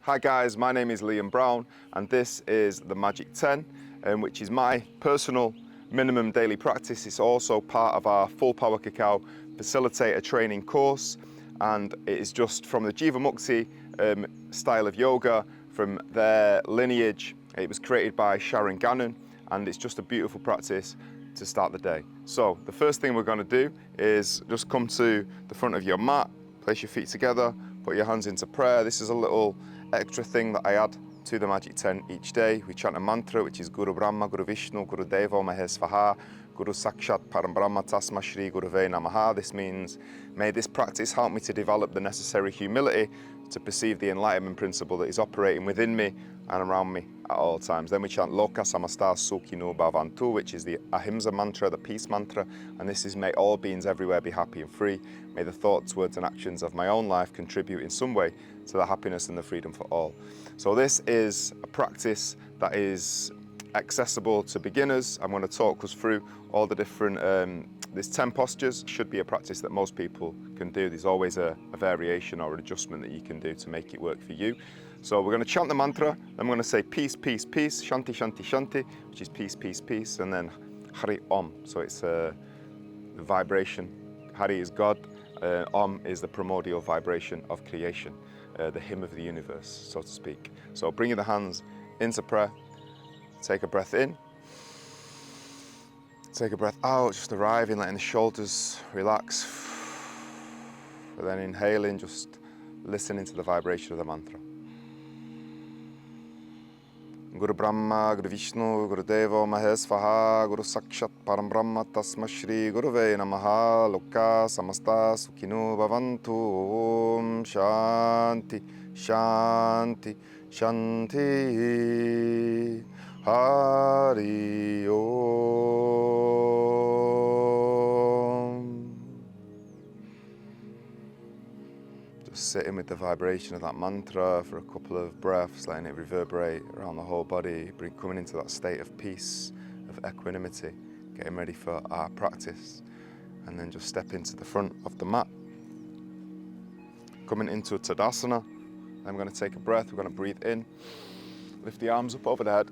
Hi guys, my name is Liam Browne and this is the Magic 10, which is my personal minimum daily practice. It's also part of our full Power Cacao facilitator training course, and it is just from the Jivamukti style of yoga, from their lineage. It was created by Sharon Gannon, and it's just a beautiful practice to start the day. So the first thing we're going to do is just come to the front of your mat, place your feet together, put your hands into prayer. This is a little extra thing that I add to the Magic 10 each day. We chant a mantra, which is Guru Brahma, Guru Vishnu, Guru Deva Mahesvaha, Guru Sakshat Parambrahma Tasma Shri Gurave Namaha. This means, may this practice help me to develop the necessary humility to perceive the enlightenment principle that is operating within me and around me at all times. Then we chant Loka Samasta Sukhino Bhavantu, which is the Ahimsa mantra, the peace mantra, and this is, may all beings everywhere be happy and free. May the thoughts, words and actions of my own life contribute in some way to the happiness and the freedom for all. So this is a practice that is accessible to beginners. I'm going to talk us through all the different, there's 10 postures. Should be a practice that most people can do. There's always a variation or an adjustment that you can do to make it work for you. So we're going to chant the mantra, then we're going to say peace, peace, peace, shanti, shanti, shanti, which is peace, peace, peace, and then Hari Om. So it's the vibration. Hari is God, Om is the primordial vibration of creation, the hymn of the universe, so to speak. So bringing the hands into prayer, take a breath in, take a breath out, just arriving, letting the shoulders relax, and then inhaling, just listening to the vibration of the mantra. Guru Brahma, Guru Vishnu, Guru Deva Mahesvaha, Guru Sakshat Parambrahma Tasma Shri Gurave Namaha, Loka Samasta Sukhino Bhavantu, Om Shanti, Shanti, Shanti, Hari Om. Just sitting with the vibration of that mantra for a couple of breaths, letting it reverberate around the whole body, coming into that state of peace, of equanimity, getting ready for our practice, and then just step into the front of the mat. Coming into a Tadasana, then we're going to take a breath, we're going to breathe in, lift the arms up over the head,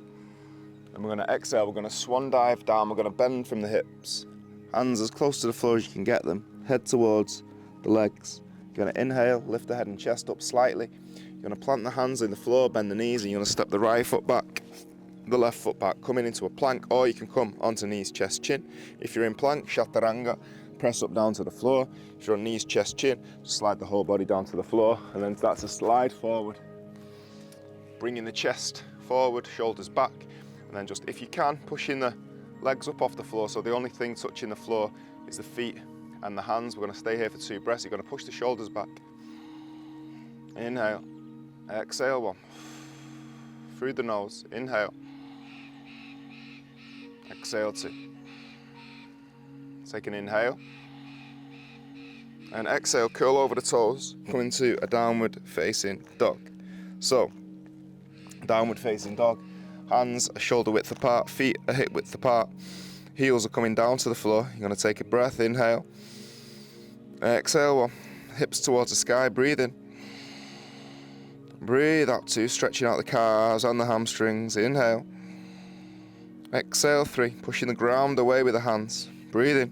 and we're going to exhale, we're going to swan dive down, we're going to bend from the hips, hands as close to the floor as you can get them, head towards the legs. You're going to inhale, lift the head and chest up slightly. You're going to plant the hands in the floor, bend the knees, and you're going to step the right foot back, the left foot back, coming into a plank, or you can come onto knees, chest, chin. If you're in plank, chaturanga, press up down to the floor. If you're on knees, chest, chin, just slide the whole body down to the floor, and then start to slide forward. Bringing the chest forward, shoulders back, and then just, if you can, pushing the legs up off the floor, so the only thing touching the floor is the feet and the hands. We're going to stay here for 2 breaths. You're going to push the shoulders back. Inhale, exhale 1. Through the nose, inhale, exhale 2. Take an inhale, and exhale, curl over the toes, come into a downward facing dog. So, downward facing dog, hands are shoulder width apart, feet are hip width apart, heels are coming down to the floor. You're going to take a breath, inhale, exhale 1, hips towards the sky, breathe in, breathe out 2, stretching out the calves and the hamstrings, inhale, exhale 3, pushing the ground away with the hands, breathe in,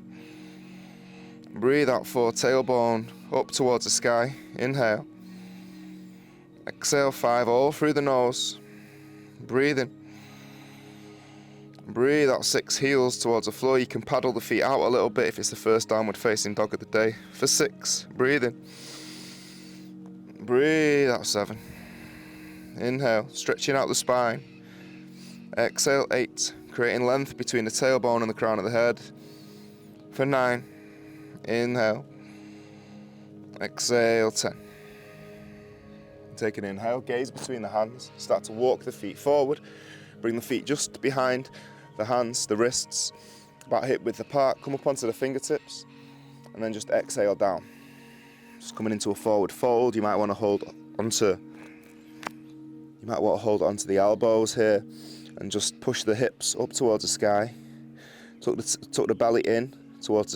breathe out 4, tailbone up towards the sky, inhale, exhale 5, all through the nose, breathe in, breathe out 6, heels towards the floor. You can paddle the feet out a little bit if it's the first downward facing dog of the day. For 6, breathe in. Breathe out 7. Inhale, stretching out the spine. Exhale 8, creating length between the tailbone and the crown of the head. For 9, inhale. Exhale 10. Take an inhale, gaze between the hands. Start to walk the feet forward. Bring the feet just behind the hands, the wrists, about hip width apart. Come up onto the fingertips, and then just exhale down. Just coming into a forward fold. You might want to hold onto the elbows here, and just push the hips up towards the sky. Tuck the belly in towards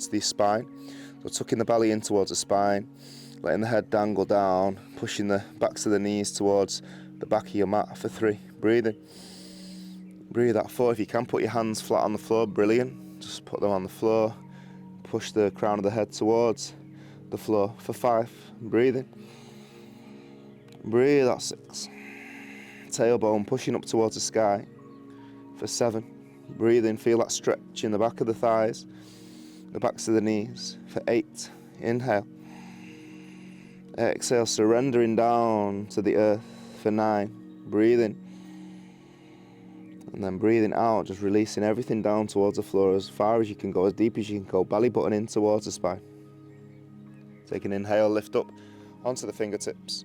the spine. So tucking the belly in towards the spine, letting the head dangle down, pushing the backs of the knees towards the back of your mat for 3. Breathing. Breathe at 4. If you can, put your hands flat on the floor. Brilliant. Just put them on the floor. Push the crown of the head towards the floor for 5. Breathing. Breathe at 6. Tailbone pushing up towards the sky for 7. Breathing. Feel that stretch in the back of the thighs, the backs of the knees for 8. Inhale. Exhale, surrendering down to the earth for 9. Breathing. And then breathing out, just releasing everything down towards the floor as far as you can go, as deep as you can go, belly button in towards the spine. Take an inhale, lift up onto the fingertips.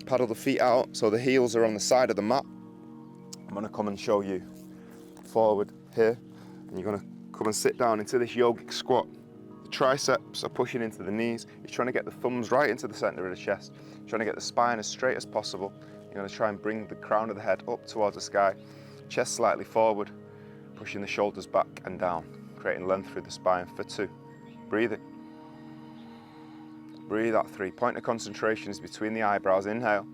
Paddle the feet out so the heels are on the side of the mat. I'm going to come and show you forward here, and you're going to come and sit down into this yogic squat. The triceps are pushing into the knees. You're trying to get the thumbs right into the center of the chest. You're trying to get the spine as straight as possible. You're going to try and bring the crown of the head up towards the sky. Chest slightly forward, pushing the shoulders back and down, creating length through the spine for 2. Breathing. Breathe at 3. Point of concentration is between the eyebrows. Inhale.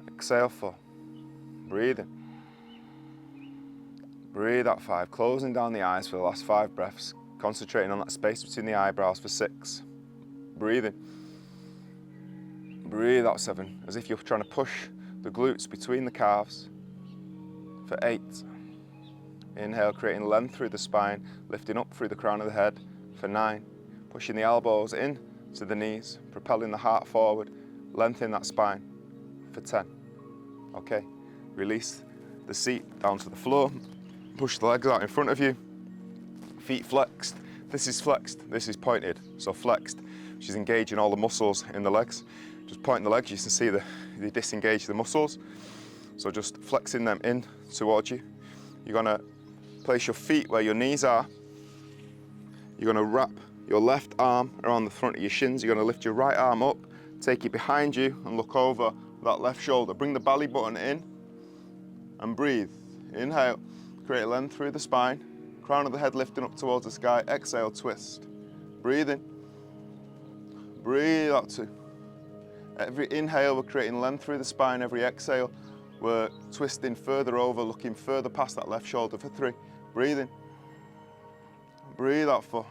Exhale 4. Breathing. Breathe at 5. Closing down the eyes for the last 5 breaths. Concentrating on that space between the eyebrows for 6. Breathing. Breathe at 7. As if you're trying to push the glutes between the calves for 8. Inhale, creating length through the spine, lifting up through the crown of the head for 9. Pushing the elbows in to the knees, propelling the heart forward, lengthening that spine for 10. Okay, release the seat down to the floor, push the legs out in front of you, feet flexed. This is flexed, this is pointed, so flexed, which is engaging all the muscles in the legs. Just pointing the legs, you can see they disengage the muscles. So just flexing them in towards you. You're gonna place your feet where your knees are. You're gonna wrap your left arm around the front of your shins. You're gonna lift your right arm up, take it behind you and look over that left shoulder. Bring the belly button in and breathe. Inhale, create length through the spine. Crown of the head lifting up towards the sky. Exhale, twist. Breathe in. Breathe out 2. Every inhale, we're creating length through the spine. Every exhale, we're twisting further over, looking further past that left shoulder for 3. Breathe in. Breathe out 4.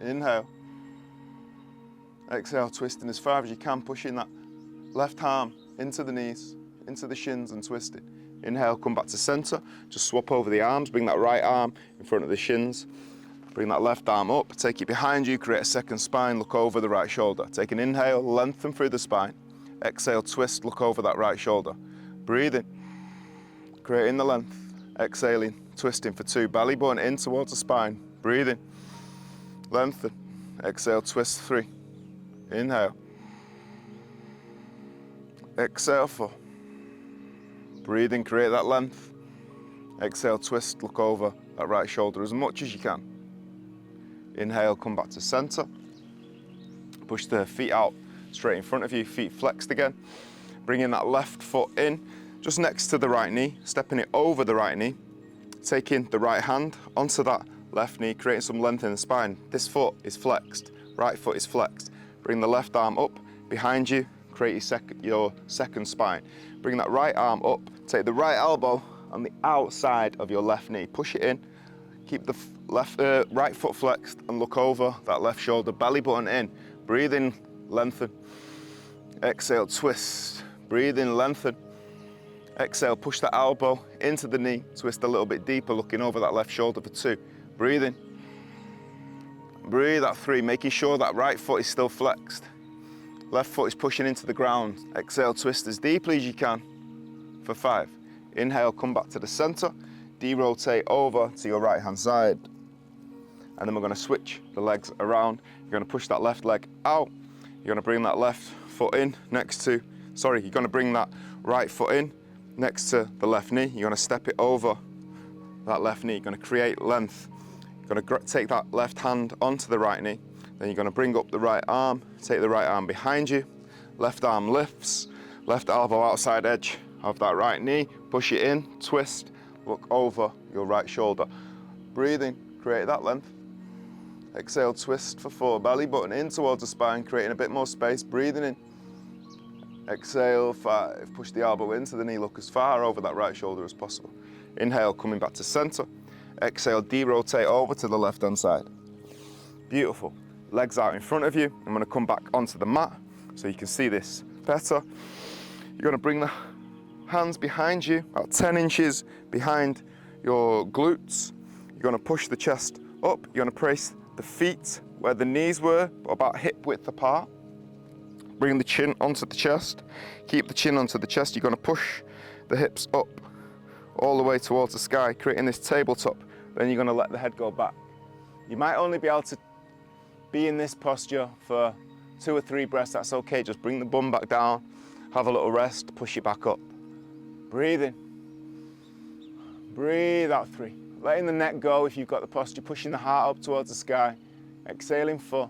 Inhale. Exhale, twisting as far as you can, pushing that left arm into the knees, into the shins and twisting. Inhale, come back to center. Just swap over the arms, bring that right arm in front of the shins. Bring that left arm up, take it behind you, create a second spine, look over the right shoulder. Take an inhale, lengthen through the spine. Exhale, twist, look over that right shoulder. Breathe in, creating the length. Exhaling, twisting for 2. Belly button in towards the spine. Breathe in, lengthen. Exhale, twist 3. Inhale. Exhale 4. Breathe in, create that length. Exhale, twist, look over that right shoulder as much as you can. Inhale, come back to center. Push the feet out straight in front of you, feet flexed again. Bringing that left foot in, just next to the right knee, stepping it over the right knee. Taking the right hand onto that left knee, creating some length in the spine. This foot is flexed, right foot is flexed. Bring the left arm up behind you, create your second spine. Bring that right arm up, take the right elbow on the outside of your left knee, push it in, keep the right foot flexed and look over that left shoulder, belly button in, breathe in, lengthen, exhale, twist, breathe in, lengthen, exhale, push the elbow into the knee, twist a little bit deeper, looking over that left shoulder for 2, breathe in, breathe at 3, making sure that right foot is still flexed, left foot is pushing into the ground, exhale, twist as deeply as you can for 5, inhale, come back to the center, de-rotate over to your right hand side. And then we're going to switch the legs around. You're going to push that left leg out. You're going to bring that left foot in you're going to bring that right foot in next to the left knee. You're going to step it over that left knee. You're going to create length. You're going to take that left hand onto the right knee. Then you're going to bring up the right arm, take the right arm behind you. Left arm lifts, left elbow outside edge of that right knee. Push it in, twist, look over your right shoulder. Breathe in, create that length. Exhale, twist for 4. Belly button in towards the spine, creating a bit more space. Breathing in. Exhale, 5. Push the elbow into the knee. Look as far over that right shoulder as possible. Inhale, coming back to center. Exhale, de-rotate over to the left-hand side. Beautiful. Legs out in front of you. I'm going to come back onto the mat so you can see this better. You're going to bring the hands behind you, about 10 inches behind your glutes. You're going to push the chest up. You're going to place the feet where the knees were, about hip width apart. Bring the chin onto the chest. Keep the chin onto the chest. You're going to push the hips up all the way towards the sky, creating this tabletop. Then you're going to let the head go back. You might only be able to be in this posture for 2 or 3 breaths. That's okay. Just bring the bum back down, have a little rest, push it back up. Breathe in. Breathe out 3. Letting the neck go if you've got the posture, pushing the heart up towards the sky. Exhaling 4.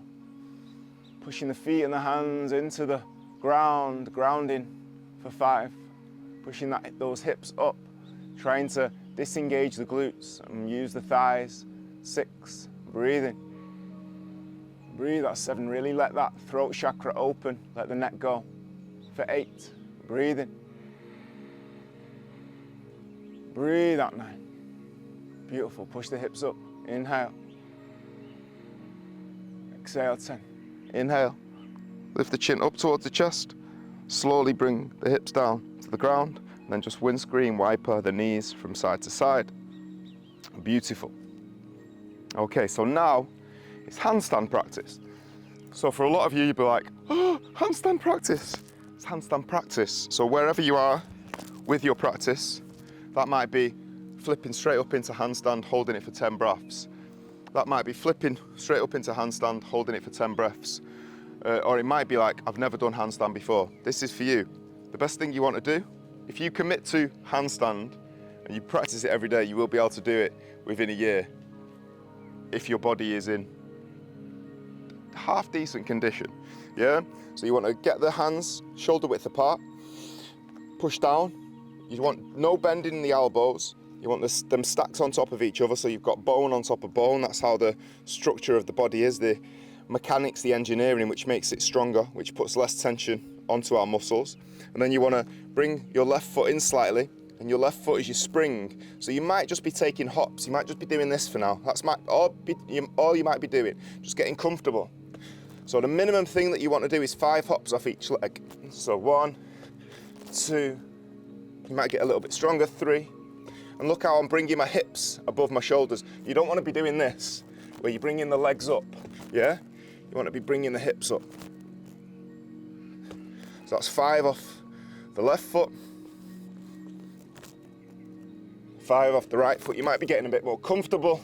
Pushing the feet and the hands into the ground, grounding for 5. Pushing those hips up, trying to disengage the glutes and use the thighs. 6. Breathing. Breathe out 7. Really let that throat chakra open. Let the neck go. For 8. Breathing. Breathe out 9. Beautiful. Push the hips up. Inhale. Exhale 10. Inhale. Lift the chin up towards the chest. Slowly bring the hips down to the ground. And then just windscreen wiper the knees from side to side. Beautiful. Okay, so now it's handstand practice. So for a lot of you, you'll be like, oh, handstand practice. It's handstand practice. So wherever you are with your practice, that might be flipping straight up into handstand, holding it for 10 breaths. That might be flipping straight up into handstand, holding it for 10 breaths. Or it might be like, I've never done handstand before. This is for you. The best thing you want to do, if you commit to handstand and you practice it every day, you will be able to do it within a year if your body is in half decent condition. Yeah? So you want to get the hands shoulder width apart, push down. You want no bending in the elbows. You want them stacked on top of each other, so you've got bone on top of bone. That's how the structure of the body is, the mechanics, the engineering, which makes it stronger, which puts less tension onto our muscles. And then you want to bring your left foot in slightly, and your left foot is your spring. So you might just be taking hops. You might just be doing this for now. That's all you might be doing, just getting comfortable. So the minimum thing that you want to do is 5 hops off each leg. So 1, 2, you might get a little bit stronger, 3. And look how I'm bringing my hips above my shoulders. You don't want to be doing this, where you're bringing the legs up, yeah? You want to be bringing the hips up. So that's 5 off the left foot, 5 off the right foot. You might be getting a bit more comfortable.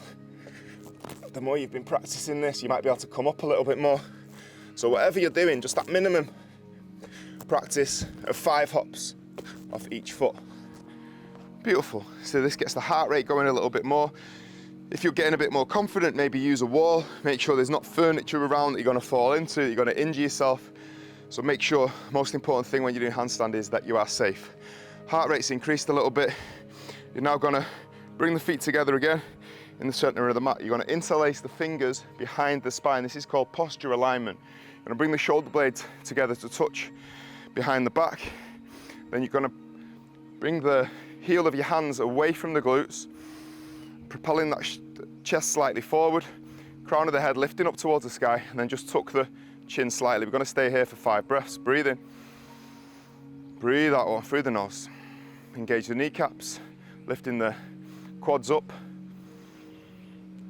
The more you've been practicing this, you might be able to come up a little bit more. So whatever you're doing, just that minimum practice of 5 hops off each foot. Beautiful. So this gets the heart rate going a little bit more. If you're getting a bit more confident, maybe use a wall. Make sure there's not furniture around that you're going to fall into, that you're going to injure yourself. So make sure, most important thing when you're doing handstand is that you are safe. Heart rate's increased a little bit. You're now going to bring the feet together again in the center of the mat. You're going to interlace the fingers behind the spine. This is called posture alignment. You're going to bring the shoulder blades together to touch behind the back. Then you're going to bring the heel of your hands away from the glutes, propelling that chest slightly forward, crown of the head lifting up towards the sky, and then just tuck the chin slightly. We're going to stay here for 5 breaths. Breathe in. Breathe out through the nose. Engage the kneecaps, lifting the quads up.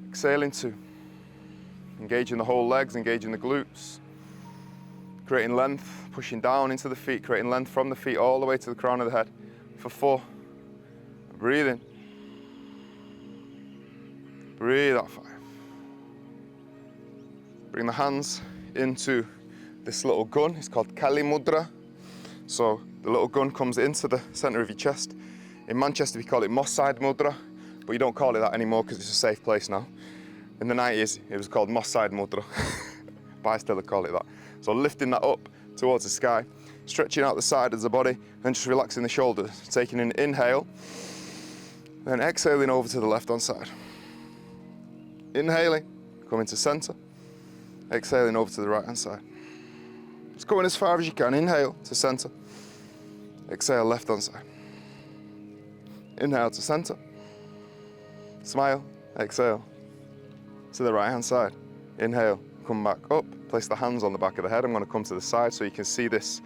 Exhaling 2. Engaging the whole legs, engaging the glutes. Creating length, pushing down into the feet, creating length from the feet all the way to the crown of the head for 4. Breathe in. Breathe out 5. Bring the hands into this little gun. It's called Kali Mudra. So the little gun comes into the center of your chest. In Manchester we call it Moss Side Mudra, but you don't call it that anymore because it's a safe place now. In the 90s it was called Moss Side Mudra, but I still call it that. So lifting that up towards the sky, stretching out the side of the body, and just relaxing the shoulders. Taking an inhale, then exhaling over to the left hand side. Inhaling, coming to center, exhaling over to the right hand side. Just going as far as you can, inhale to center, exhale left hand side. Inhale to center, smile, exhale to the right hand side. Inhale, come back up, place the hands on the back of the head. I'm going to come to the side so you can see this.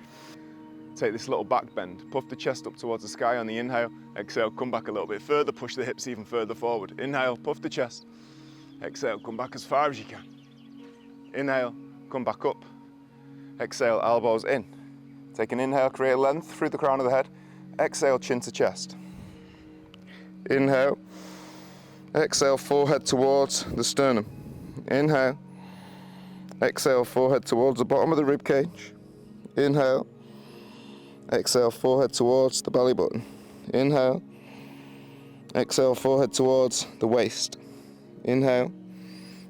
Take this little back bend, puff the chest up towards the sky on the inhale, exhale, come back a little bit further, push the hips even further forward. Inhale, puff the chest, exhale, come back as far as you can. Inhale, come back up, exhale, elbows in. Take an inhale, create length through the crown of the head, exhale, chin to chest. Inhale, exhale, forehead towards the sternum. Inhale, exhale, forehead towards the bottom of the rib cage. Inhale, exhale, forehead towards the belly button. Inhale, exhale, forehead towards the waist. Inhale,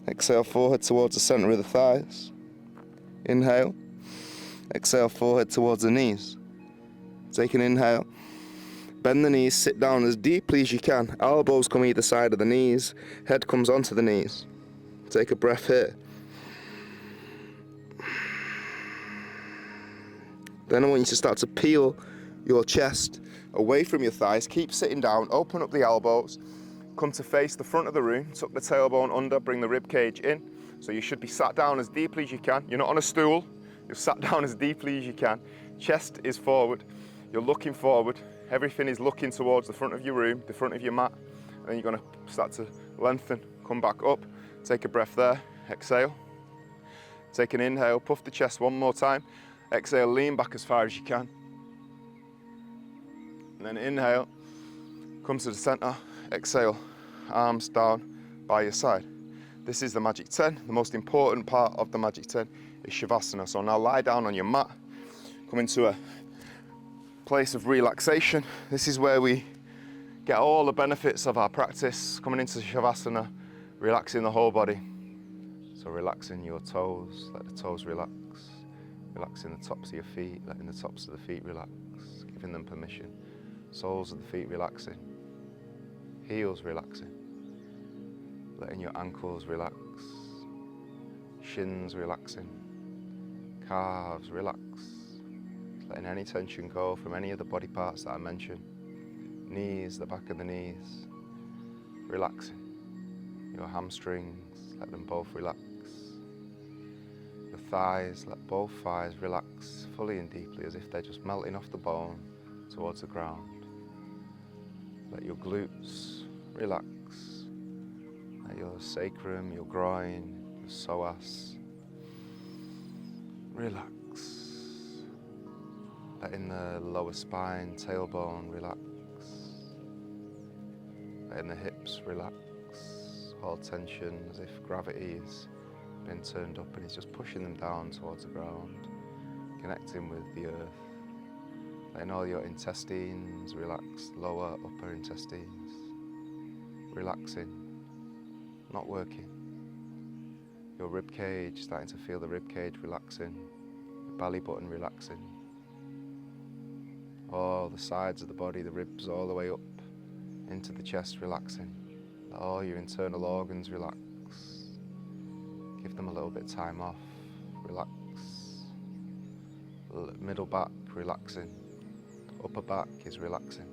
exhale, forehead towards the center of the thighs. Inhale, exhale, forehead towards the knees. Take an inhale, bend the knees, sit down as deeply as you can. Elbows come either side of the knees, head comes onto the knees. Take a breath here. Then I want you to start to peel your chest away from your thighs. Keep sitting down, open up the elbows, come to face the front of the room, tuck the tailbone under, bring the rib cage in. So you should be sat down as deeply as you can. You're not on a stool, you're sat down as deeply as you can. Chest is forward, you're looking forward. Everything is looking towards the front of your room, the front of your mat. And then you're gonna start to lengthen, come back up. Take a breath there, exhale. Take an inhale, puff the chest one more time. Exhale, lean back as far as you can. And then inhale, come to the center, exhale, arms down by your side. This is the Magic 10. The most important part of the Magic 10 is Savasana. So now lie down on your mat, come into a place of relaxation. This is where we get all the benefits of our practice, coming into Savasana, relaxing the whole body. So relaxing your toes, let the toes relax. Relaxing the tops of your feet, letting the tops of the feet relax, giving them permission. Soles of the feet relaxing, heels relaxing, letting your ankles relax, shins relaxing, calves relax, letting any tension go from any of the body parts that I mentioned. Knees, the back of the knees, relaxing. Your hamstrings, let them both relax. Thighs, let both thighs relax fully and deeply as if they're just melting off the bone towards the ground. Let your glutes relax. Let your sacrum, your groin, your psoas relax. Letting the lower spine, tailbone relax. Letting the hips relax. All tension as if gravity is been turned up and it's just pushing them down towards the ground, connecting with the earth, letting all your intestines relax, lower, upper intestines, relaxing, not working. Your rib cage, starting to feel the rib cage relaxing, the belly button relaxing, all the sides of the body, the ribs all the way up into the chest relaxing, all your internal organs relax. Give them a little bit of time off, relax. Middle back relaxing, upper back is relaxing.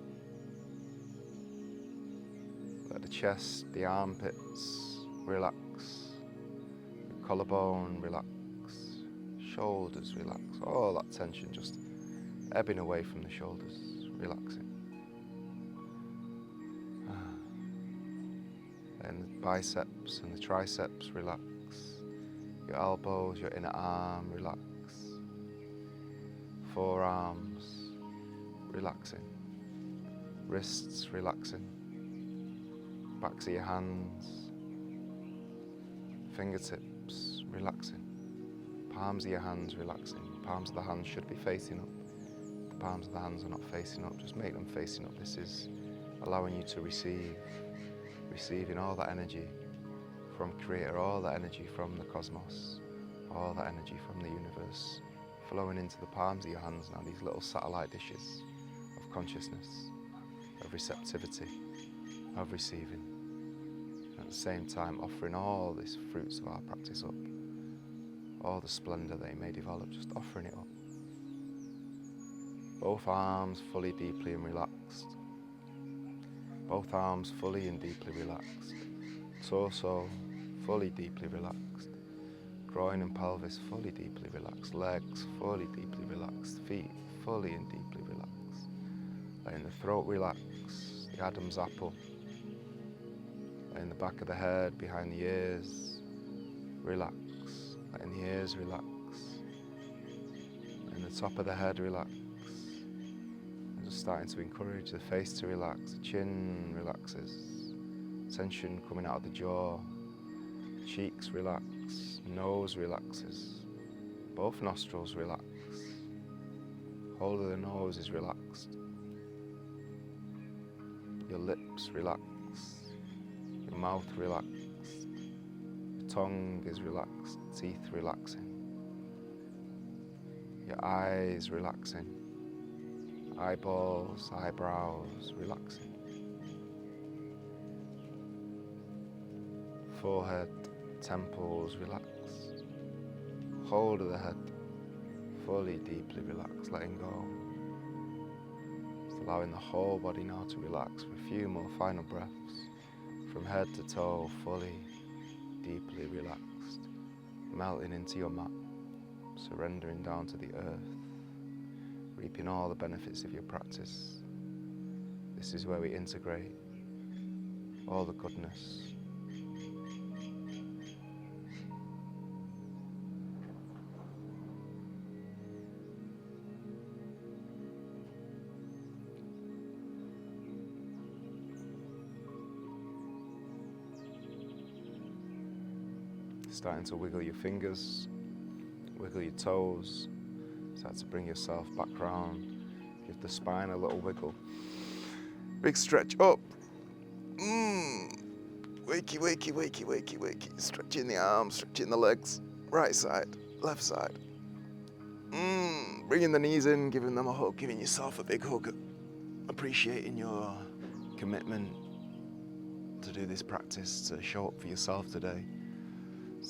Let the chest, the armpits relax, the collarbone relax, shoulders relax, all that tension just ebbing away from the shoulders, relaxing. Then the biceps and the triceps relax. Your elbows, your inner arm, relax. Forearms, relaxing. Wrists, relaxing. Backs of your hands. Fingertips, relaxing. Palms of your hands, relaxing. Palms of the hands should be facing up. The palms of the hands are not facing up, just make them facing up. This is allowing you to receive, receiving all that energy from Creator, all that energy from the cosmos, all that energy from the universe, flowing into the palms of your hands now, these little satellite dishes of consciousness, of receptivity, of receiving. At the same time, offering all these fruits of our practice up, all the splendour they may develop, just offering it up. Both arms fully, deeply and relaxed. Both arms fully and deeply relaxed. Torso fully, deeply relaxed. Groin and pelvis fully, deeply relaxed. Legs fully, deeply relaxed. Feet fully and deeply relaxed. Letting the throat relax, the Adam's apple. Letting the back of the head, behind the ears, relax. Letting the ears relax. Letting the top of the head relax. And just starting to encourage the face to relax. The chin relaxes. Tension coming out of the jaw. Cheeks relax. Nose relaxes. Both nostrils relax. Whole of the nose is relaxed. Your lips relax. Your mouth relaxed. Your tongue is relaxed. Teeth relaxing. Your eyes relaxing. Eyeballs, eyebrows relaxing. Forehead, temples relaxed. Hold of the head, fully, deeply relaxed, letting go. Just allowing the whole body now to relax for a few more final breaths. From head to toe, fully, deeply relaxed. Melting into your mat, surrendering down to the earth, reaping all the benefits of your practice. This is where we integrate all the goodness. Starting to wiggle your fingers, wiggle your toes, start to bring yourself back round, give the spine a little wiggle. Big stretch up. Wakey, wakey, wakey, wakey, wakey. Stretching the arms, stretching the legs, right side, left side. Bringing the knees in, giving them a hug, giving yourself a big hug. Appreciating your commitment to do this practice, to show up for yourself today.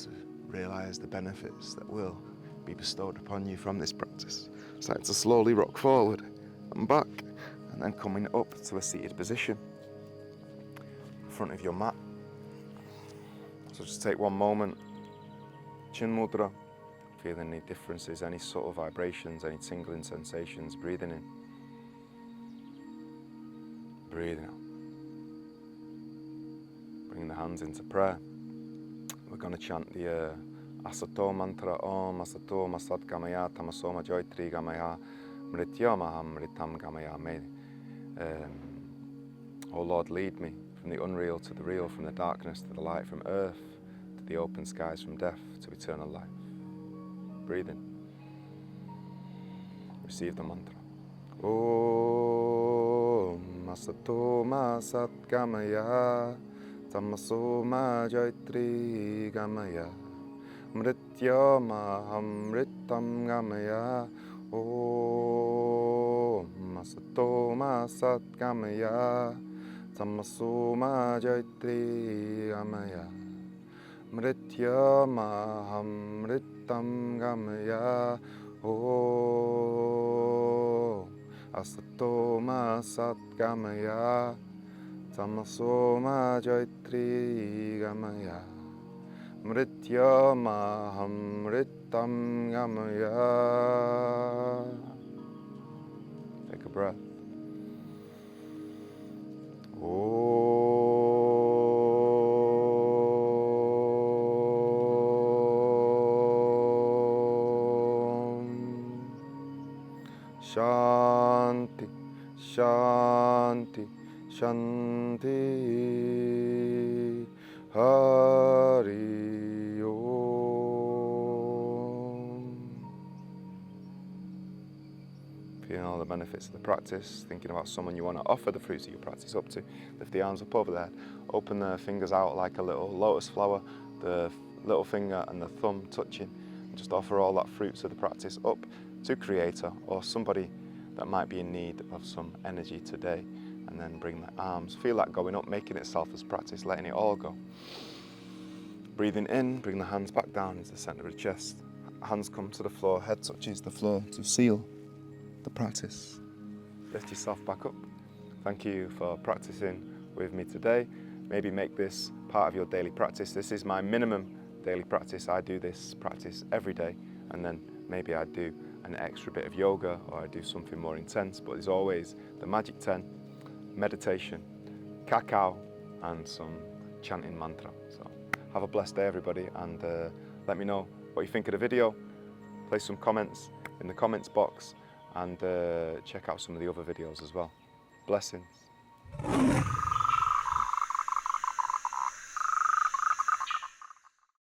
To realise the benefits that will be bestowed upon you from this practice. Starting to slowly rock forward and back, and then coming up to a seated position in front of your mat. So just take one moment, chin mudra, feeling any differences, any subtle vibrations, any tingling sensations, breathing in, breathing out. Bringing the hands into prayer. We're going to chant the Asato mantra, Om Asato Masat Gamaya Tamasoma Joytri Gamaya Mrityamaham Mritam Gamaya Me. Oh Lord, lead me from the unreal to the real, from the darkness to the light, from earth to the open skies, from death to eternal life. Breathe in. Receive the mantra. Om Asato Masat Gamaya Tamasoma Joytri Gamaya Mrityamaham Mritam Gamaya Om Asato Masat Gamaya Tamasoma Joytri Gamaya Mrityamaham Mritam Gamaya Om Asato Masat Gamaya Tamasoma Joytri Gamaya Mrityamaham Mritam Gamaya. Take a breath. Shanti, Shanti, Shanti, Hari Om. Feeling all the benefits of the practice, thinking about someone you want to offer the fruits of your practice up to. Lift the arms up over the head, open the fingers out like a little lotus flower, the little finger and the thumb touching, and just offer all that fruits of the practice up to Creator or somebody that might be in need of some energy today. and then bring the arms, feel that going up, making it selfless practice, letting it all go. Breathing in, bring the hands back down into the center of the chest. Hands come to the floor, head touches the floor to seal the practice. Lift yourself back up. Thank you for practicing with me today. Maybe make this part of your daily practice. This is my minimum daily practice. I do this practice every day, and then maybe I do an extra bit of yoga or I do something more intense, but there's always the Magic 10, meditation, cacao, and some chanting mantra. So have a blessed day, everybody, and let me know what you think of the video. Place some comments in the comments box, and check out some of the other videos as well. Blessings.